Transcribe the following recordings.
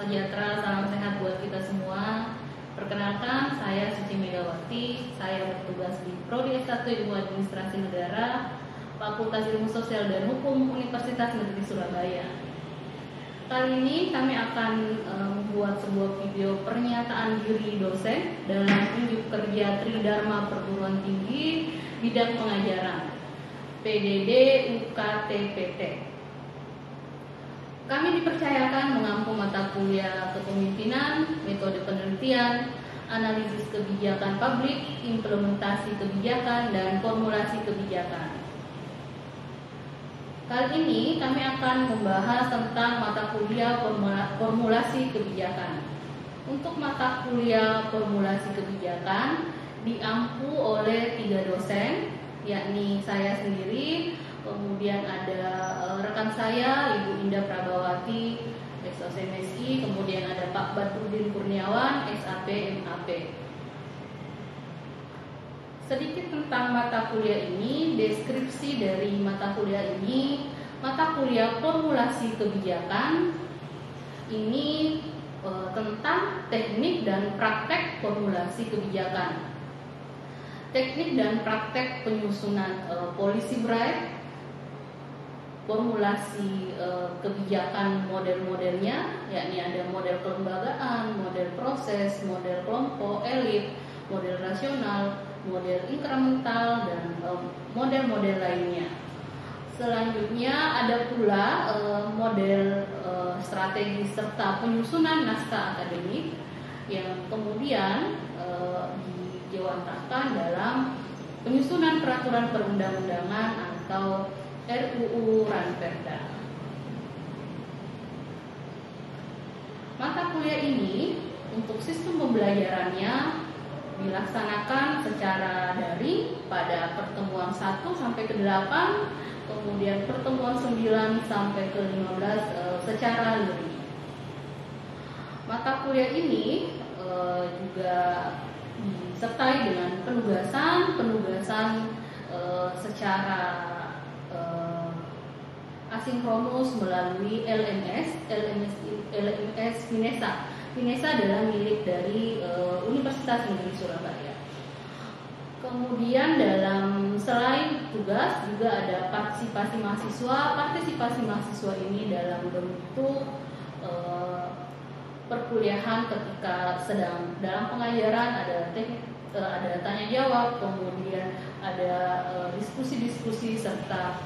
sejahtera, salam sehat buat kita semua. Perkenalkan, saya Suci Megawati. Saya bertugas di Prodi S1 Ilmu Administrasi Negara, Fakultas Ilmu Sosial dan Hukum Universitas Negeri Surabaya. Kali ini kami akan membuat sebuah video pernyataan diri dosen dalam unjuk kerja Tridharma Perguruan Tinggi bidang pengajaran PDD UKTPT. Kami dipercayakan mengampu mata kuliah kepemimpinan, metode penelitian, analisis kebijakan publik, implementasi kebijakan, dan formulasi kebijakan. Kali ini kami akan membahas tentang mata kuliah formulasi kebijakan. Untuk mata kuliah formulasi kebijakan diampu oleh 3 dosen, yakni saya sendiri, kemudian ada rekan saya Ibu Indah Prabawati, SOSMSI, kemudian ada Pak Badrudin Kurniawan, SAP MAP. Sedikit tentang mata kuliah ini, deskripsi dari mata kuliah ini, mata kuliah formulasi kebijakan ini tentang teknik dan praktek formulasi kebijakan. Teknik dan praktek penyusunan policy brief, formulasi kebijakan model-modelnya, yakni ada model kelembagaan, model proses, model kelompok, elit, model rasional, model inkremental, dan model-model lainnya. Selanjutnya ada pula model strategis serta penyusunan naskah akademik yang kemudian dijawantahkan dalam penyusunan peraturan perundang-undangan atau RUU Ranperda. Mata kuliah ini untuk sistem pembelajarannya dilaksanakan secara daring pada pertemuan 1 sampai ke 8, kemudian pertemuan 9 sampai ke 15 secara luring. Mata kuliah ini juga disertai dengan penugasan secara asinkronus melalui LMS Finesa. Finesa adalah milik dari Universitas Negeri Surabaya. Kemudian selain tugas juga ada partisipasi mahasiswa. Partisipasi mahasiswa ini dalam bentuk perkuliahan ketika sedang dalam pengajaran, ada tanya jawab, kemudian ada diskusi-diskusi serta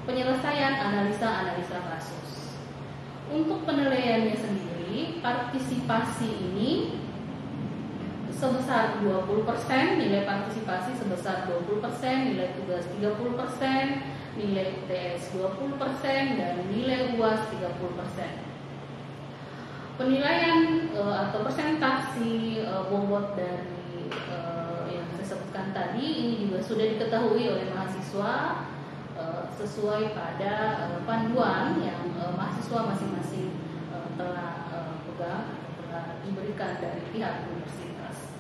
penyelesaian analisa kasus. Untuk penilaiannya sendiri, partisipasi ini sebesar 20%, nilai partisipasi sebesar 20%, nilai tugas 30%, nilai UTS 20%, dan nilai UAS 30%. Penilaian atau presentasi bobot dari yang saya sebutkan tadi ini juga sudah diketahui oleh mahasiswa sesuai pada panduan yang mahasiswa masing-masing telah pegang, telah diberikan dari pihak universitas.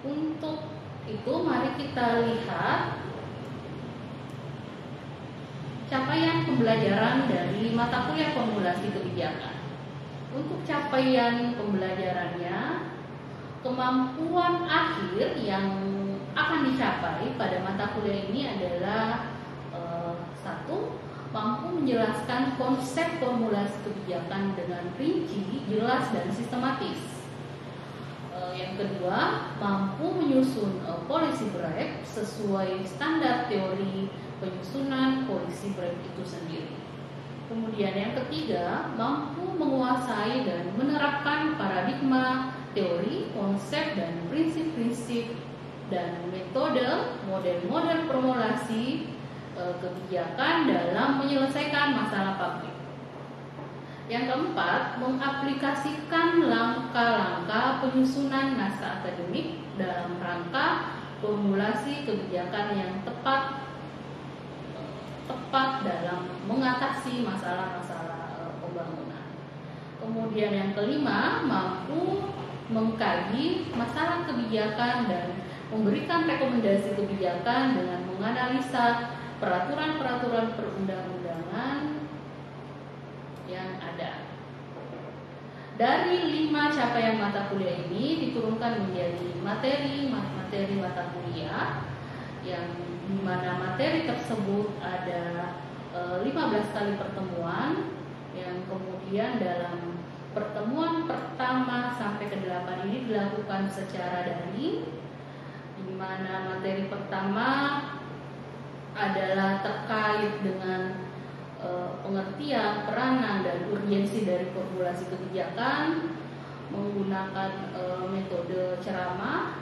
Untuk itu mari kita lihat capaian pembelajaran dari mata kuliah formulasi kebijakan. Untuk capaian pembelajarannya, kemampuan akhir yang akan dicapai pada mata kuliah ini adalah 1. Mampu menjelaskan konsep formulasi kebijakan dengan rinci, jelas, dan sistematis. Yang kedua, mampu menyusun policy brief sesuai standar teori penyusunan policy brief itu sendiri. Kemudian yang ketiga, mampu menguasai dan menerapkan paradigma, teori, konsep, dan prinsip-prinsip dan metode model-model formulasi kebijakan dalam menyelesaikan masalah publik. Yang keempat, mengaplikasikan langkah-langkah penyusunan naskah akademik dalam rangka formulasi kebijakan yang tepat dalam mengatasi masalah-masalah pembangunan. Kemudian yang kelima, mampu mengkaji masalah kebijakan dan memberikan rekomendasi kebijakan dengan menganalisa peraturan-peraturan perundang-undangan Dari 5 capaian mata kuliah ini diturunkan menjadi materi mata kuliah, yang dimana materi tersebut ada 15 kali pertemuan, yang kemudian dalam pertemuan pertama sampai ke-8 ini dilakukan secara daring, di mana materi pertama adalah terkait dengan pengertian, peranan, dan urgensi dari formulasi kebijakan menggunakan metode ceramah.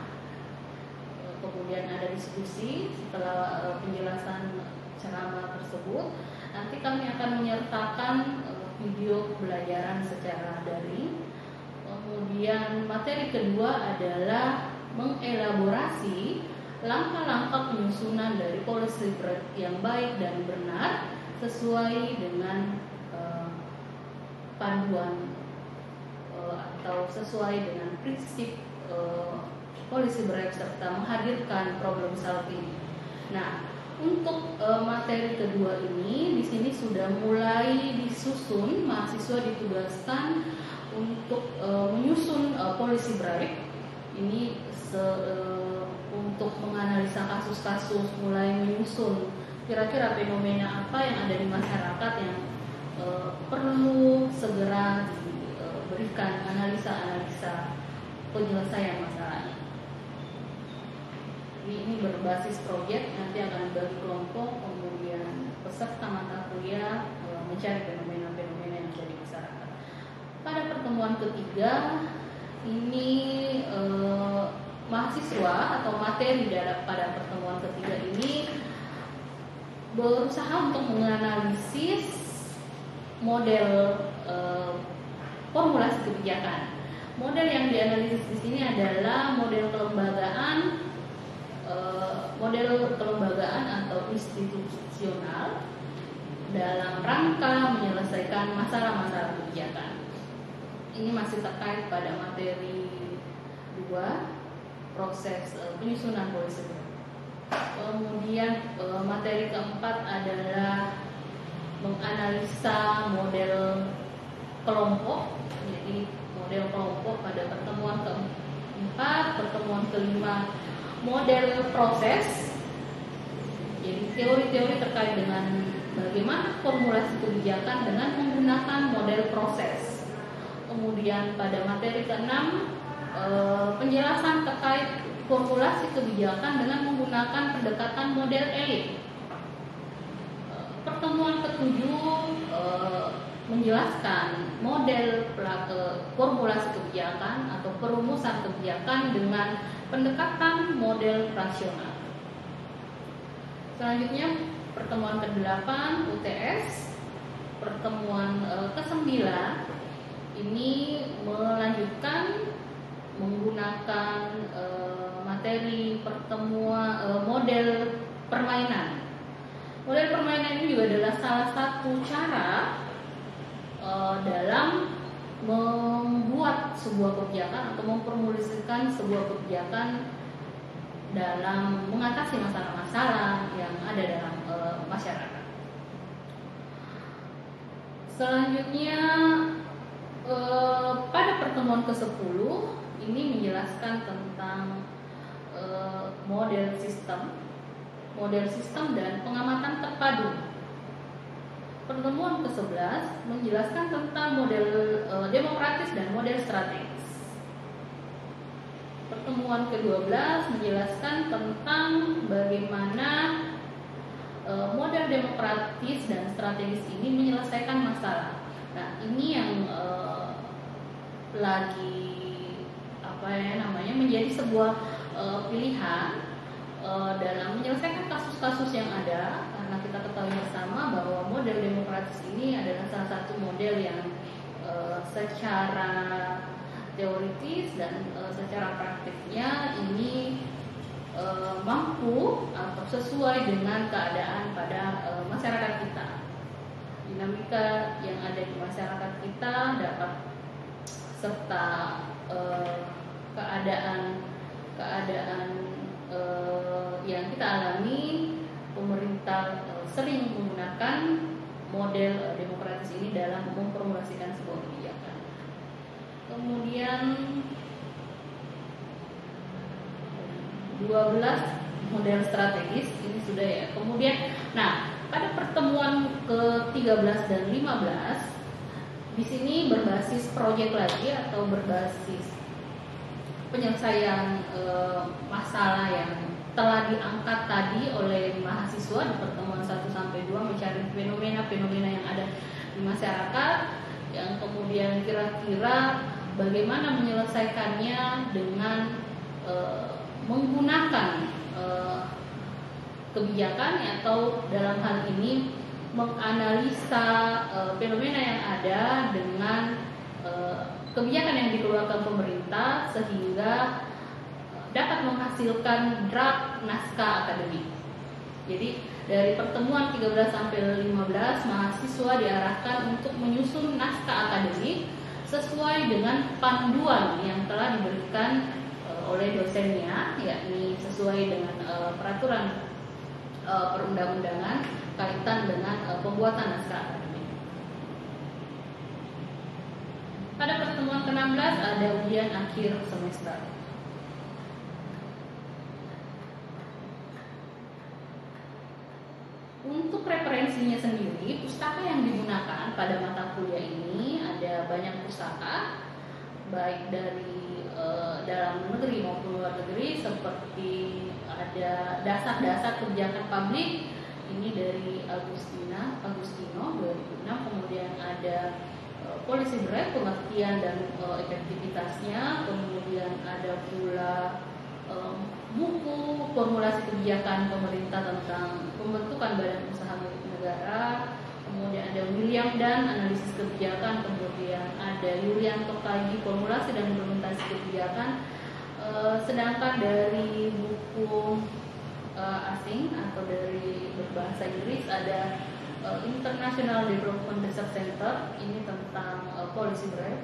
Kemudian ada diskusi setelah penjelasan ceramah tersebut. Nanti kami akan menyertakan video pembelajaran secara daring. Kemudian materi kedua adalah mengelaborasi langkah-langkah penyusunan dari policy yang baik dan benar sesuai dengan panduan atau sesuai dengan prinsip policy break serta menghadirkan problem solving. Nah, untuk materi kedua ini di sini sudah mulai disusun, mahasiswa ditugaskan untuk menyusun policy break. Ini untuk menganalisa kasus-kasus, mulai menyusun kira-kira fenomena apa yang ada di masyarakat yang perlu segera diberikan analisa-analisa penyelesaian masalahnya. Ini berbasis proyek, nanti akan dibagi kelompok, kemudian peserta mata kuliah mencari fenomena-fenomena yang ada di masyarakat. Pada pertemuan ketiga ini mahasiswa atau materi pada pertemuan ketiga ini berusaha untuk menganalisis model formulasi kebijakan. Model yang dianalisis di sini adalah model kelembagaan atau institusional dalam rangka menyelesaikan masalah-masalah kebijakan. Ini masih terkait pada materi 2, proses penyusunan policy. Kemudian materi keempat adalah menganalisa model kelompok. Jadi model kelompok pada pertemuan keempat, pertemuan kelima model proses. Jadi teori-teori terkait dengan bagaimana formulasi kebijakan dengan menggunakan model proses. Kemudian pada materi keenam penjelasan terkait formulasi kebijakan dengan menggunakan pendekatan model elit. Pertemuan ketujuh menjelaskan model formulasi kebijakan atau perumusan kebijakan dengan pendekatan model rasional. Selanjutnya pertemuan ke-8 UTS. Pertemuan ke-9 ini melanjutkan menggunakan materi pertemuan model permainan. Model permainan ini juga adalah salah satu cara dalam membuat sebuah kebijakan atau memformulasikan sebuah kebijakan dalam mengatasi masalah-masalah yang ada dalam masyarakat. Selanjutnya pada pertemuan ke-10 ini menjelaskan tentang model sistem dan pengamatan terpadu. Pertemuan ke-11 menjelaskan tentang model demokratis dan model strategis. Pertemuan ke-12 menjelaskan tentang bagaimana model demokratis dan strategis ini menyelesaikan masalah. Nah, ini yang menjadi sebuah pilihan dalam menyelesaikan kasus-kasus yang ada, karena kita ketahui bersama bahwa model demokratis ini adalah salah satu model yang secara teoritis dan secara praktiknya ini mampu atau sesuai dengan keadaan pada masyarakat kita. Dinamika yang ada di masyarakat kita dapat serta keadaan yang kita alami, pemerintah sering menggunakan model demokratis ini dalam memformulasikan sebuah kebijakan. kemudian 12 model strategis ini sudah ya. Kemudian, nah pada pertemuan ke-13 dan 15 di sini berbasis proyek lagi atau berbasis penyelesaian masalah yang telah diangkat tadi oleh mahasiswa di pertemuan 1 sampai 2, mencari fenomena-fenomena yang ada di masyarakat yang kemudian kira-kira bagaimana menyelesaikannya dengan menggunakan kebijakan atau dalam hal ini menganalisa fenomena yang ada dengan kebijakan yang dikeluarkan pemerintah sehingga dapat menghasilkan draft naskah akademik. Jadi dari pertemuan 13 sampai 15 mahasiswa diarahkan untuk menyusun naskah akademik sesuai dengan panduan yang telah diberikan oleh dosennya, yakni sesuai dengan peraturan perundang-undangan kaitan dengan pembuatan naskah akademik. Pada pertemuan ke-16 ada ujian akhir semester. Untuk referensinya sendiri, pustaka yang digunakan pada mata kuliah ini ada banyak pustaka, baik dari dalam negeri maupun luar negeri, seperti ada dasar-dasar kebijakan publik, ini dari Agustino 2006, kemudian ada policy brief, pengertian dan efektivitasnya, kemudian ada pula buku formulasi kebijakan pemerintah tentang pembentukan badan usaha milik negara, kemudian ada William dan analisis kebijakan, kemudian ada Yulianto Kagi formulasi dan implementasi kebijakan. Sedangkan dari buku asing atau dari berbahasa Inggris ada International Development Research Center, ini tentang policy brief,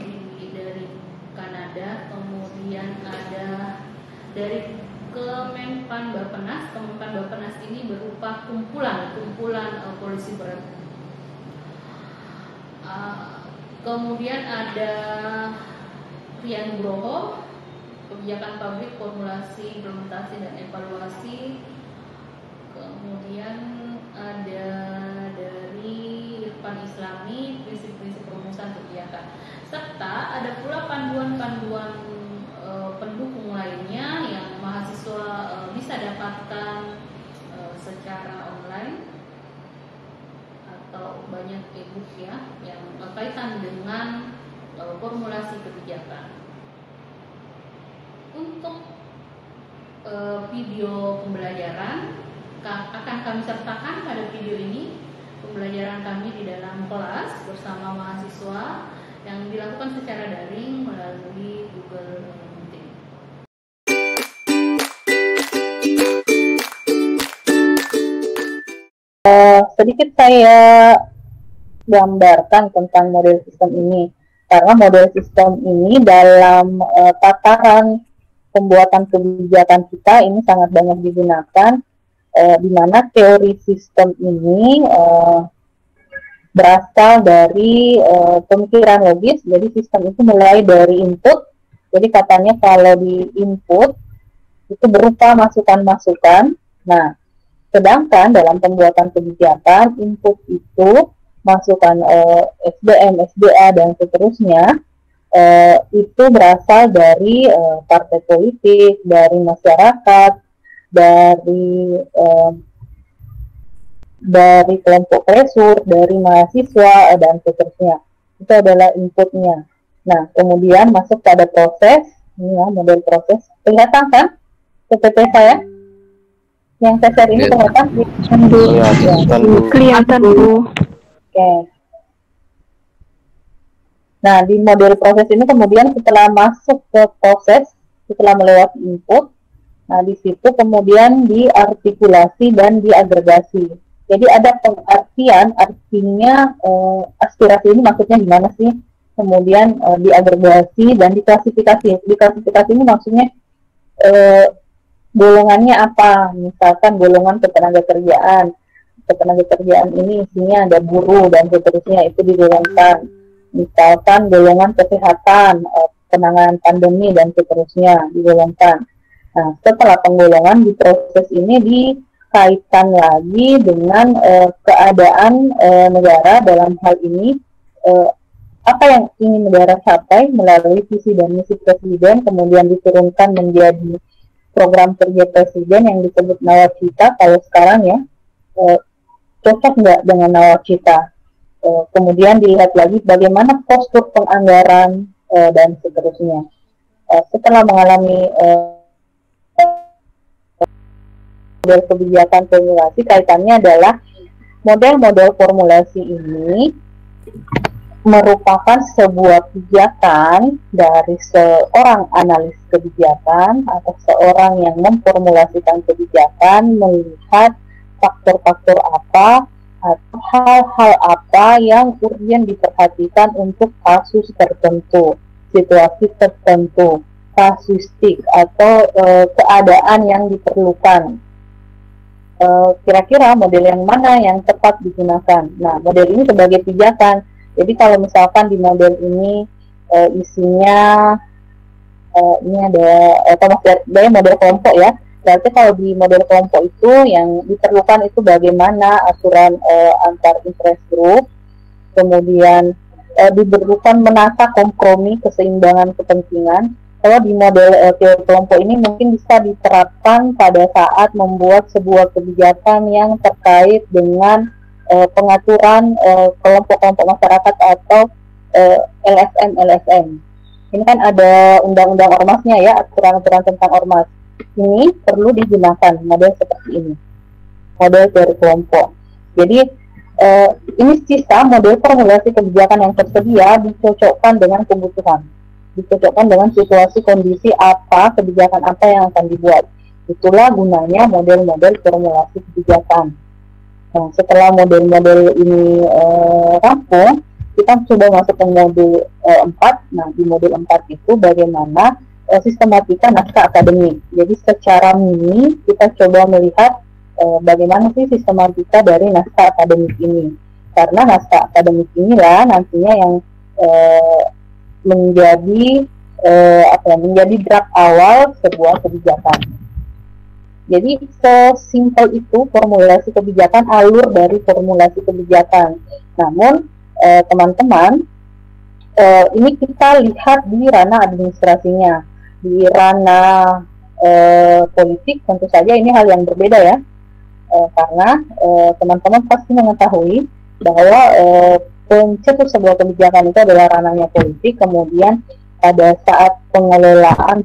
ini dari Kanada. Kemudian ada dari Kemenpan Bappenas ini berupa kumpulan policy brief. Kemudian ada Rian Nugroho, kebijakan publik, formulasi, implementasi dan evaluasi. Kemudian ada dari Irfan Islami, prinsip-prinsip perumusan kebijakan. Serta ada pula panduan-panduan pendukung lainnya yang mahasiswa bisa dapatkan secara online atau banyak e-book ya yang berkaitan dengan formulasi kebijakan. Untuk video pembelajaran akan kami sertakan pada video ini pembelajaran kami di dalam kelas bersama mahasiswa yang dilakukan secara daring melalui Google Meeting. Sedikit saya gambarkan tentang model sistem ini, karena model sistem ini dalam tataran pembuatan kebijakan kita ini sangat banyak digunakan, di mana teori sistem ini berasal dari pemikiran logis. Jadi sistem itu mulai dari input. Jadi katanya kalau di input itu berupa masukan-masukan. Nah, sedangkan dalam pembuatan kebijakan input itu masukan SDM, SDA dan seterusnya itu berasal dari partai politik, dari masyarakat, dari kelompok presur, dari mahasiswa dan seterusnya. Itu adalah inputnya. Nah, kemudian masuk pada proses, ini ya model proses. Kelihatan kan PPT saya? Yang saya share ini kelihatan? Kelihatan Bu. Oke. Nah, di model proses ini kemudian setelah masuk ke proses, setelah melewati input, nah di situ kemudian diartikulasi dan diagregasi. Jadi ada pengertian, artinya aspirasi ini maksudnya gimana sih? Kemudian diagregasi dan diklasifikasi. Diklasifikasi ini maksudnya golongannya apa? Misalkan golongan ketenaga kerjaan ini isinya ada buruh dan seterusnya, itu digolongkan. misalkan golongan kesehatan, penanganan pandemi dan seterusnya digolongkan. Nah, setelah penggolongan di proses ini dikaitkan lagi dengan keadaan negara dalam hal ini apa yang ingin negara capai melalui visi dan misi presiden, kemudian diturunkan menjadi program kerja presiden yang disebut nawacita kalau sekarang ya. Cocok nggak dengan nawacita? Kemudian dilihat lagi bagaimana postur penganggaran dan seterusnya. Setelah mengalami model kebijakan formulasi, kaitannya adalah model-model formulasi ini merupakan sebuah pijakan dari seorang analis kebijakan atau seorang yang memformulasikan kebijakan, melihat faktor-faktor apa atau hal-hal apa yang urgent diperhatikan untuk kasus tertentu, situasi tertentu, kasusistik atau keadaan yang diperlukan. Kira-kira model yang mana yang tepat digunakan. Nah, model ini sebagai pijakan. Jadi kalau misalkan di model ini isinya ini ada model kelompok ya. Berarti kalau di model kelompok itu yang diperlukan itu bagaimana aturan antar interest group, kemudian diperlukan menata kompromi keseimbangan kepentingan. Kalau di model teori kelompok ini mungkin bisa diterapkan pada saat membuat sebuah kebijakan yang terkait dengan pengaturan kelompok-kelompok masyarakat atau LSM. Ini kan ada undang-undang ormasnya ya, aturan-aturan tentang ormas. Ini perlu digunakan model seperti ini, model teori kelompok. Jadi ini sisa model formulasi kebijakan yang tersedia dicocokkan dengan kebutuhan, dicocokkan dengan situasi kondisi apa, kebijakan apa yang akan dibuat. Itulah gunanya model-model formulasi kebijakan. Nah, setelah model-model ini rampung, kita coba masuk ke model 4. Nah, di model 4 itu bagaimana sistematika naskah akademik. Jadi secara mini kita coba melihat bagaimana sih sistematika dari naskah akademik ini. Karena naskah akademik inilah nantinya yang menjadi draft awal sebuah kebijakan. Jadi sesimpel itu formulasi kebijakan, alur dari formulasi kebijakan. Namun teman-teman, ini kita lihat di ranah administrasinya, di ranah politik tentu saja ini hal yang berbeda ya, karena teman-teman pasti mengetahui bahwa pencetus sebuah kebijakan itu adalah ranahnya politik. Kemudian pada saat pengelolaan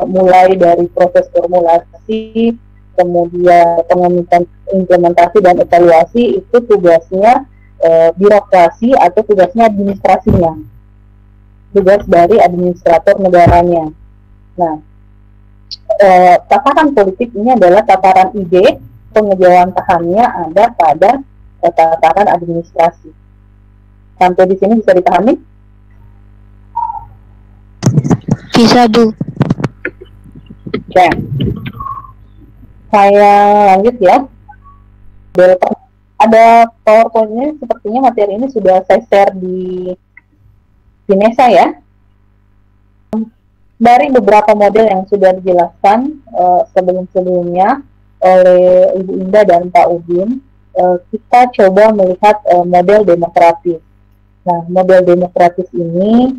mulai dari proses formulasi, kemudian pengomitan implementasi dan evaluasi, itu tugasnya birokrasi atau tugasnya administrasinya, tugas dari administrator negaranya. Nah, tataran politik ini adalah tataran ide, pengejawantahannya ada pada tataran administrasi. Sampai di sini bisa dipahami? Bisa, Bu. Oke. Saya lanjut ya. Ada PowerPoint-nya, sepertinya materi ini sudah saya share di Nesa ya. Dari beberapa model yang sudah dijelaskan sebelum-sebelumnya oleh Ibu Indah dan Pak Udin, kita coba melihat model demokratis. Nah, model demokratis ini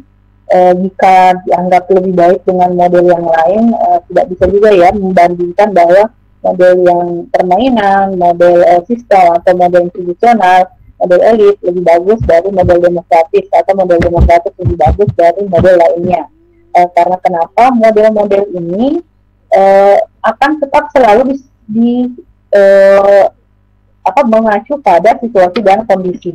jika dianggap lebih baik dengan model yang lain, tidak bisa juga ya membandingkan bahwa model yang permainan, model sistem atau model institusional, model elit lebih bagus dari model demokratis, atau model demokratis lebih bagus dari model lainnya. Karena kenapa? Model-model ini akan tetap selalu mengacu pada situasi dan kondisi.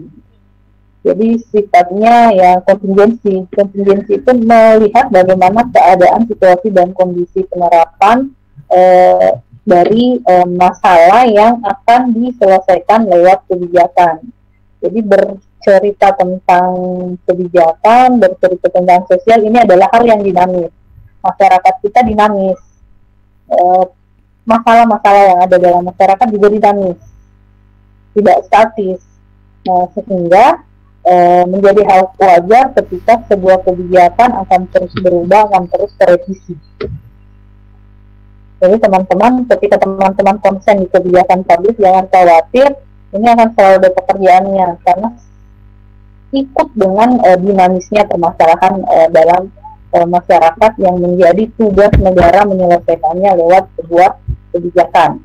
Jadi sifatnya ya kontingensi. Kontingensi itu melihat bagaimana keadaan, situasi, dan kondisi penerapan dari masalah yang akan diselesaikan lewat kebijakan. Jadi bercerita tentang kebijakan, bercerita tentang sosial, ini adalah hal yang dinamis. Masyarakat kita dinamis. Masalah-masalah yang ada dalam masyarakat juga dinamis, tidak statis. Nah, sehingga menjadi hal wajar ketika sebuah kebijakan akan terus berubah, akan terus terevisi. Jadi teman-teman, ketika teman-teman konsen di kebijakan publik, jangan khawatir, ini akan selalu ada pekerjaannya, karena ikut dengan dinamisnya permasalahan dalam masyarakat yang menjadi tugas negara menyelesaikannya lewat sebuah kebijakan.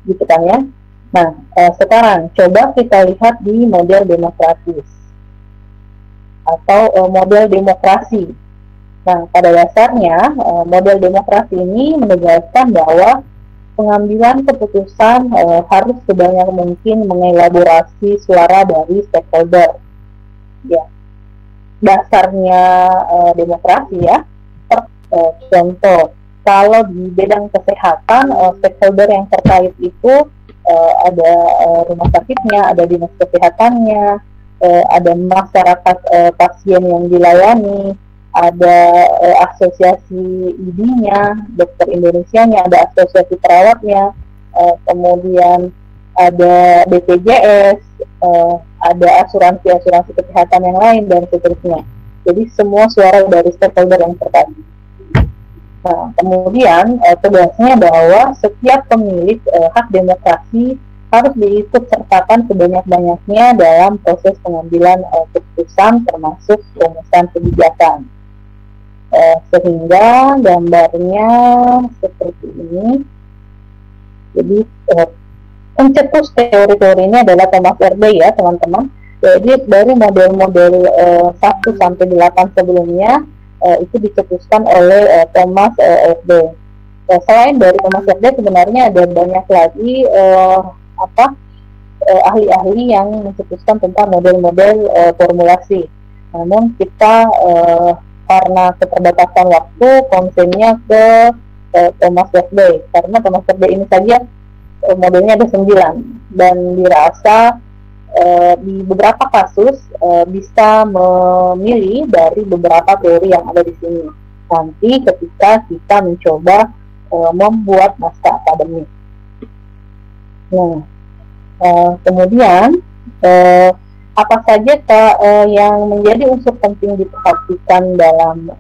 Gitu kan ya. Nah, sekarang coba kita lihat di model demokratis atau model demokrasi. Nah, pada dasarnya model demokrasi ini menegaskan bahwa pengambilan keputusan harus sebanyak mungkin mengelaborasi suara dari stakeholder. Ya, dasarnya demokrasi ya. Contoh, kalau di bidang kesehatan, stakeholder yang terkait itu ada rumah sakitnya, ada dinas kesehatannya, ada masyarakat pasien yang dilayani, ada asosiasi ID-nya, dokter Indonesia-nya, ada asosiasi perawatnya, kemudian ada BPJS, ada asuransi kesehatan yang lain, dan seterusnya. Jadi semua suara dari stakeholder yang terkait. Nah, kemudian tegasnya bahwa setiap pemilik hak demokrasi harus diikut sertakan sebanyak-banyaknya dalam proses pengambilan keputusan termasuk rumusan kebijakan. Sehingga gambarnya seperti ini. Jadi pencetus teori-teori ini adalah Thomas Verby ya teman-teman. Jadi dari model-model 1 sampai 8 sebelumnya itu dicetuskan oleh Thomas Verby. Selain dari Thomas Verby sebenarnya ada banyak lagi ahli-ahli yang mencetuskan tentang model-model formulasi. Namun kita karena keterbatasan waktu konsennya ke Thomas Verby, karena Thomas Verby ini saja modelnya ada 9 dan dirasa di beberapa kasus bisa memilih dari beberapa teori yang ada di sini nanti ketika kita mencoba membuat naskah akademik. Nah, kemudian apa saja yang menjadi unsur penting diperhatikan dalam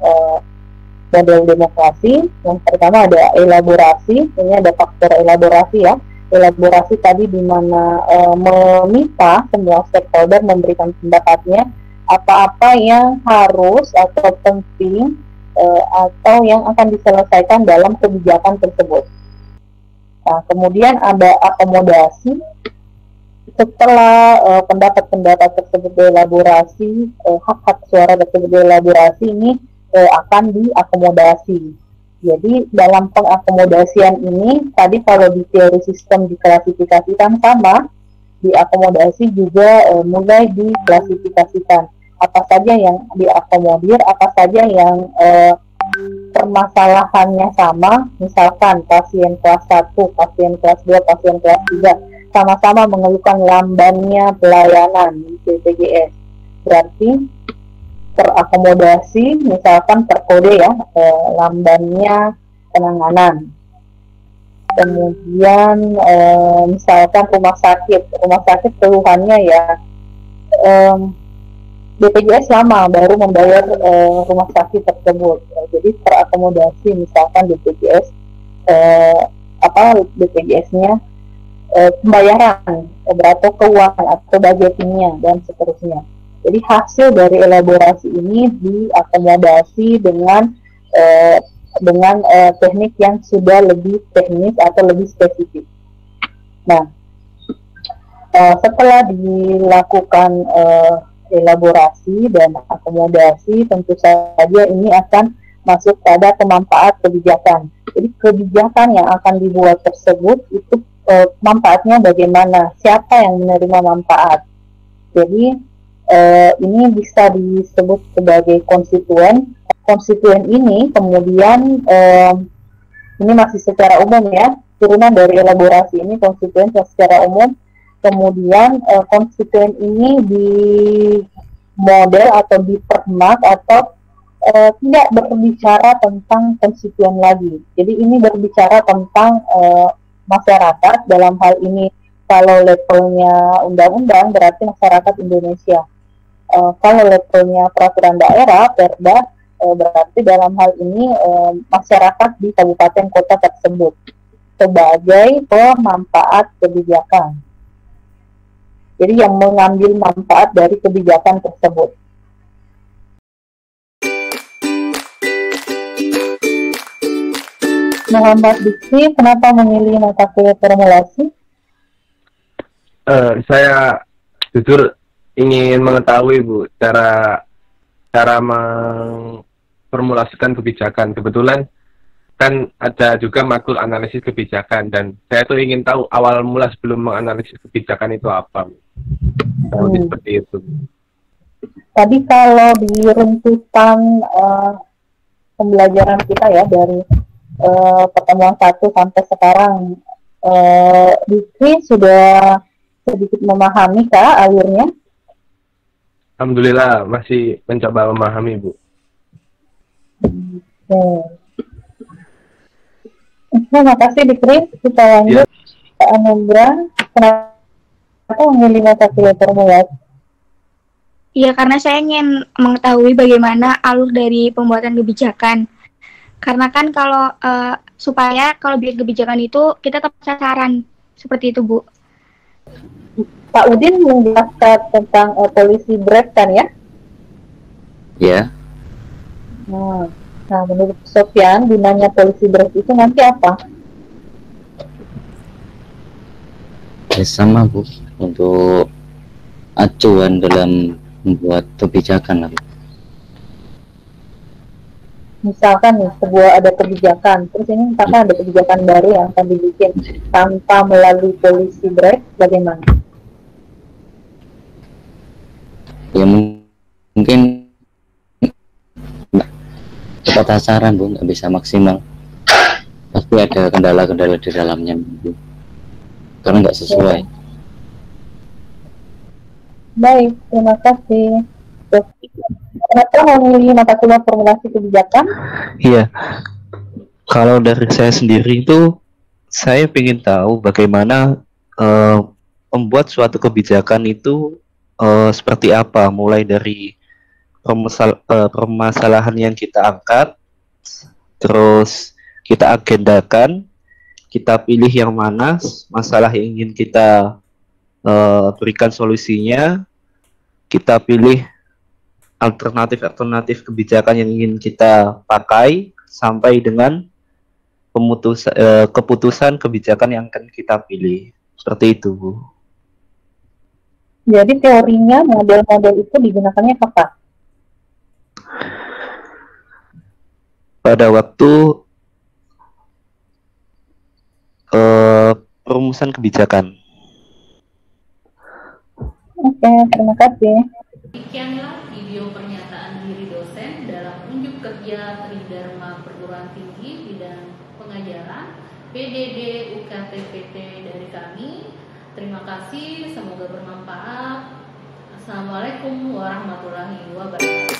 model demokrasi? Yang pertama ada elaborasi, ini ada faktor elaborasi ya. Elaborasi tadi di mana meminta semua stakeholder memberikan pendapatnya apa-apa yang harus atau penting atau yang akan diselesaikan dalam kebijakan tersebut. Nah, kemudian ada akomodasi. Setelah pendapat-pendapat tersebut dielaborasi, hak-hak suara tersebut dielaborasi, ini akan diakomodasi. Jadi dalam pengakomodasian ini, tadi kalau di teori sistem diklasifikasikan sama, diakomodasi juga mulai diklasifikasikan. Apa saja yang diakomodir, apa saja yang permasalahannya sama, misalkan pasien kelas 1, pasien kelas 2, pasien kelas 3, sama-sama mengeluhkan lambannya pelayanan di BPJS. Berarti terakomodasi, misalkan terkode ya, lambannya penanganan. Kemudian misalkan rumah sakit keluhannya ya BPJS lama baru membayar rumah sakit tersebut. Jadi terakomodasi, misalkan BPJS BPJS-nya pembayaran atau keuangan atau budgetingnya dan seterusnya. Jadi hasil dari elaborasi ini diakomodasi dengan teknik yang sudah lebih teknis atau lebih spesifik. Nah, setelah dilakukan elaborasi dan akomodasi, tentu saja ini akan masuk pada pemanfaat kebijakan. Jadi kebijakan yang akan dibuat tersebut itu manfaatnya bagaimana, siapa yang menerima manfaat. Jadi ini bisa disebut sebagai konstituen. Konstituen ini kemudian ini masih secara umum ya, turunan dari elaborasi ini konstituen secara umum. Kemudian konstituen ini di model atau dipermak atau tidak berbicara tentang konstituen lagi. Jadi ini berbicara tentang masyarakat, dalam hal ini Kalau levelnya undang-undang berarti masyarakat Indonesia. Kalau levelnya peraturan daerah, Perda, berarti dalam hal ini masyarakat di kabupaten kota tersebut sebagai pemanfaat kebijakan. Jadi yang mengambil manfaat dari kebijakan tersebut. Muhammad Diksi, kenapa memilih mata kuliah formulasi? Saya jujur ingin mengetahui Bu cara memformulasikan kebijakan. Kebetulan kan ada juga makul analisis kebijakan dan saya tuh ingin tahu awal mula sebelum menganalisis kebijakan itu apa Bu. Seperti itu. Tadi kalau di runtutan pembelajaran kita ya dari pertemuan 1 sampai sekarang, Diki sudah sedikit memahami kah alurnya? Alhamdulillah masih mencoba memahami Bu. Terima kasih Dikri. Kita lanjut ke Anugrah. Kenapa memilih mata kuliah formulasi? Iya, karena saya ingin mengetahui bagaimana alur dari pembuatan kebijakan. Karena kan kalau supaya kalau bikin kebijakan itu kita tepat sasaran, seperti itu Bu. Pak Udin menjelaskan tentang policy break kan ya? Ya. Nah, menurut Sofyan, gunanya policy break itu nanti apa? Ya sama Bu, untuk acuan dalam membuat kebijakan lah. Misalkan nih, ada kebijakan, terus ini misalkan ada kebijakan baru yang akan dibikin tanpa melalui policy break, bagaimana? Ya mungkin tepat sasaran Bu, nggak bisa maksimal. Pasti ada kendala-kendala di dalamnya Bu, karena nggak sesuai. Baik, terima kasih. Kenapa memilih mata kuliah formulasi kebijakan? Iya, kalau dari saya sendiri itu saya ingin tahu bagaimana membuat suatu kebijakan itu seperti apa, mulai dari permasalahan yang kita angkat, terus kita agendakan, kita pilih yang mana masalah yang ingin kita berikan solusinya, kita pilih alternatif kebijakan yang ingin kita pakai sampai dengan keputusan kebijakan yang akan kita pilih. Seperti itu Bu. Jadi teorinya model-model itu digunakannya kapan? Pada waktu perumusan kebijakan. Oke, terima kasih. Demikianlah video pernyataan diri dosen dalam unjuk kerja Tridharma Perguruan Tinggi bidang pengajaran PDD UKTPT dari kami. Terima kasih, semoga bermanfaat. Assalamualaikum warahmatullahi wabarakatuh.